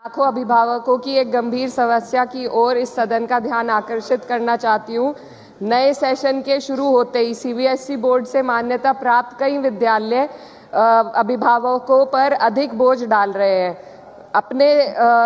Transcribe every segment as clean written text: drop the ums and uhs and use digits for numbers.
लाखों अभिभावकों की एक गंभीर समस्या की ओर इस सदन का ध्यान आकर्षित करना चाहती हूँ। नए सेशन के शुरू होते ही सीबीएसई बोर्ड से मान्यता प्राप्त कई विद्यालय अभिभावकों पर अधिक बोझ डाल रहे हैं। अपने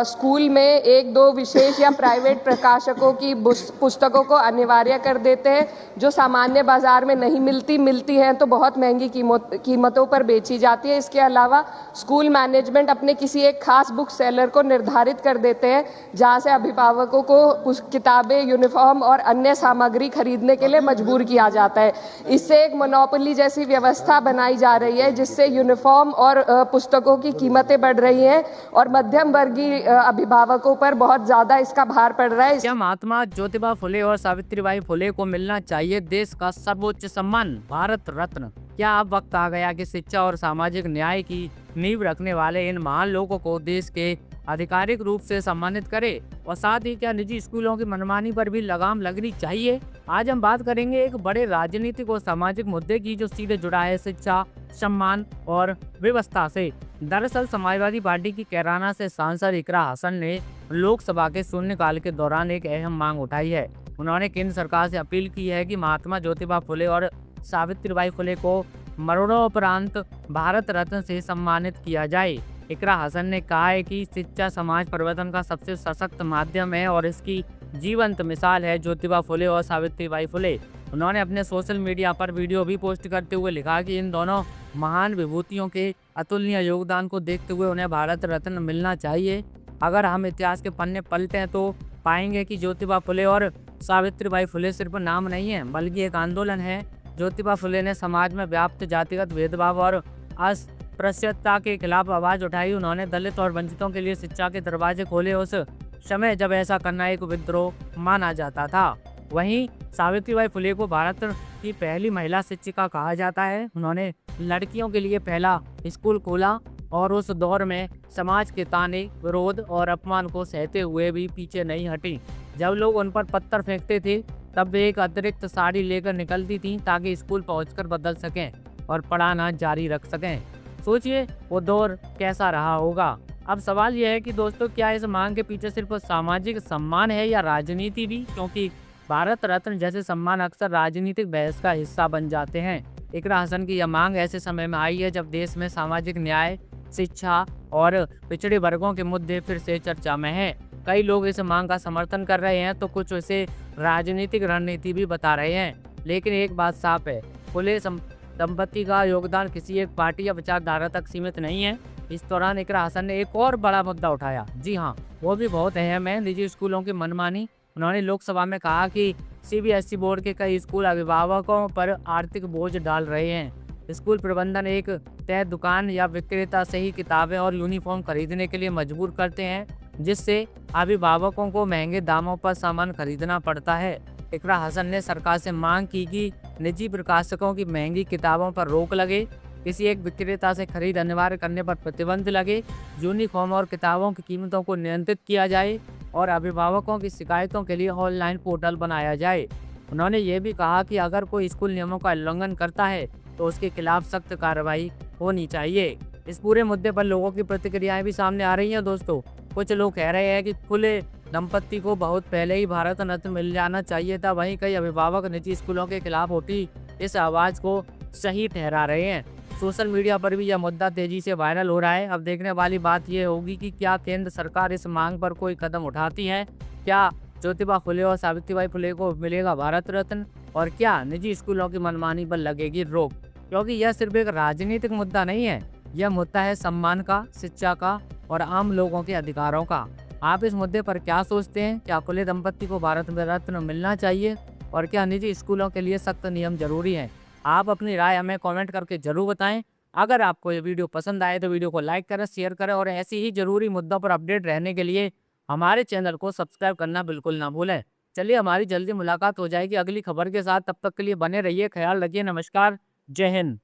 स्कूल में एक दो विशेष या प्राइवेट प्रकाशकों की पुस्तकों को अनिवार्य कर देते हैं, जो सामान्य बाजार में नहीं मिलती हैं तो बहुत महंगी कीमतों पर बेची जाती है। इसके अलावा स्कूल मैनेजमेंट अपने किसी एक खास बुक सेलर को निर्धारित कर देते हैं, जहां से अभिभावकों को किताबें, यूनिफॉर्म और अन्य सामग्री खरीदने के लिए मजबूर किया जाता है। इससे एक मोनोपोली जैसी व्यवस्था बनाई जा रही है, जिससे यूनिफॉर्म और पुस्तकों की कीमतें बढ़ रही हैं और मध्यम वर्गीय अभिभावकों पर बहुत ज्यादा इसका भार पड़ रहा है। क्या महात्मा ज्योतिबा फुले और सावित्रीबाई फुले को मिलना चाहिए देश का सर्वोच्च सम्मान, भारत रत्न? क्या अब वक्त आ गया कि शिक्षा और सामाजिक न्याय की नींव रखने वाले इन महान लोगों को देश के आधिकारिक रूप से सम्मानित करे? और साथ ही क्या निजी स्कूलों की मनमानी पर भी लगाम लगनी चाहिए? आज हम बात करेंगे एक बड़े राजनीतिक और सामाजिक मुद्दे की, जो सीधे जुड़ा है शिक्षा, सम्मान और व्यवस्था से। दरअसल समाजवादी पार्टी की कैराना से सांसद इकरा हसन ने लोकसभा के शून्यकाल के दौरान एक अहम मांग उठाई है। उन्होंने केंद्र सरकार से अपील की है कि महात्मा ज्योतिबा फुले और सावित्रीबाई फुले को मरणोपरांत भारत रत्न से सम्मानित किया जाए। इकरा हसन ने कहा है कि शिक्षा समाज परिवर्तन का सबसे सशक्त माध्यम है और इसकी जीवंत मिसाल है ज्योतिबा फुले और सावित्रीबाई फुले। उन्होंने अपने सोशल मीडिया पर वीडियो भी पोस्ट करते हुए लिखा कि इन दोनों महान विभूतियों के अतुलनीय योगदान को देखते हुए उन्हें भारत रत्न मिलना चाहिए। अगर हम इतिहास के पन्ने पलटें तो पाएंगे कि ज्योतिबा फुले और सावित्रीबाई फुले सिर्फ नाम नहीं है, बल्कि एक आंदोलन है। ज्योतिबा फुले ने समाज में व्याप्त जातिगत भेदभाव और अस्पृश्यता के खिलाफ आवाज उठाई। उन्होंने दलित और वंचितों के लिए शिक्षा के दरवाजे खोले उस समय जब ऐसा करना एक विद्रोह माना जाता था। वहीं सावित्रीबाई फुले को भारत की पहली महिला शिक्षिका कहा जाता है। उन्होंने लड़कियों के लिए पहला स्कूल खोला और उस दौर में समाज के ताने, विरोध और अपमान को सहते हुए भी पीछे नहीं हटी। जब लोग उन पर पत्थर फेंकते थे तब वे एक अतिरिक्त साड़ी लेकर निकलती थीं ताकि स्कूल पहुंचकर बदल सकें और पढ़ाना जारी रख सकें। सोचिए वो दौर कैसा रहा होगा। अब सवाल यह है कि दोस्तों, क्या इस मांग के पीछे सिर्फ सामाजिक सम्मान है या राजनीति भी? क्योंकि भारत रत्न जैसे सम्मान अक्सर राजनीतिक बहस का हिस्सा बन जाते हैं। इकरा हसन की यह मांग ऐसे समय में आई है जब देश में सामाजिक न्याय, शिक्षा और पिछड़े वर्गों के मुद्दे फिर से चर्चा में हैं। कई लोग इस मांग का समर्थन कर रहे हैं तो कुछ इसे राजनीतिक रणनीति भी बता रहे हैं। लेकिन एक बात साफ है, फुले दंपति का योगदान किसी एक पार्टी या विचारधारा तक सीमित नहीं है। इस दौरान इकरा हसन ने एक और बड़ा मुद्दा उठाया। जी हाँ, वो भी बहुत अहम है, निजी स्कूलों की मनमानी। उन्होंने लोकसभा में कहा कि सीबीएसई बोर्ड के कई स्कूल अभिभावकों पर आर्थिक बोझ डाल रहे हैं। स्कूल प्रबंधन एक तय दुकान या विक्रेता से ही किताबें और यूनिफॉर्म खरीदने के लिए मजबूर करते हैं, जिससे अभिभावकों को महंगे दामों पर सामान खरीदना पड़ता है। इकरा हसन ने सरकार से मांग की कि निजी प्रकाशकों की महंगी किताबों पर रोक लगे, किसी एक विक्रेता से खरीद अनिवार्य करने पर प्रतिबंध लगे, यूनिफॉर्म और किताबों की कीमतों को नियंत्रित किया जाए और अभिभावकों की शिकायतों के लिए ऑनलाइन पोर्टल बनाया जाए। उन्होंने ये भी कहा कि अगर कोई स्कूल नियमों का उल्लंघन करता है तो उसके खिलाफ सख्त कार्रवाई होनी चाहिए। इस पूरे मुद्दे पर लोगों की प्रतिक्रियाएं भी सामने आ रही हैं दोस्तों। कुछ लोग कह रहे हैं कि फुले दंपति को बहुत पहले ही भारत रत्न मिल जाना चाहिए था। वहीं कई अभिभावक निजी स्कूलों के खिलाफ उठी इस आवाज को सही ठहरा रहे हैं। सोशल मीडिया पर भी यह मुद्दा तेजी से वायरल हो रहा है। अब देखने वाली बात यह होगी कि क्या केंद्र सरकार इस मांग पर कोई कदम उठाती है। क्या ज्योतिबा फुले और सावित्रीबाई फुले को मिलेगा भारत रत्न, और क्या निजी स्कूलों की मनमानी पर लगेगी रोक? क्योंकि यह सिर्फ एक राजनीतिक मुद्दा नहीं है, यह मुद्दा है सम्मान का, शिक्षा का और आम लोगों के अधिकारों का। आप इस मुद्दे पर क्या सोचते हैं? क्या फुले दंपति को भारत रत्न मिलना चाहिए, और क्या निजी स्कूलों के लिए सख्त नियम जरूरी है? आप अपनी राय हमें कमेंट करके जरूर बताएं। अगर आपको ये वीडियो पसंद आए तो वीडियो को लाइक करें, शेयर करें और ऐसी ही जरूरी मुद्दों पर अपडेट रहने के लिए हमारे चैनल को सब्सक्राइब करना बिल्कुल ना भूलें। चलिए, हमारी जल्दी मुलाकात हो जाएगी अगली खबर के साथ। तब तक के लिए बने रहिए, ख्याल रखिए। नमस्कार, जय हिंद।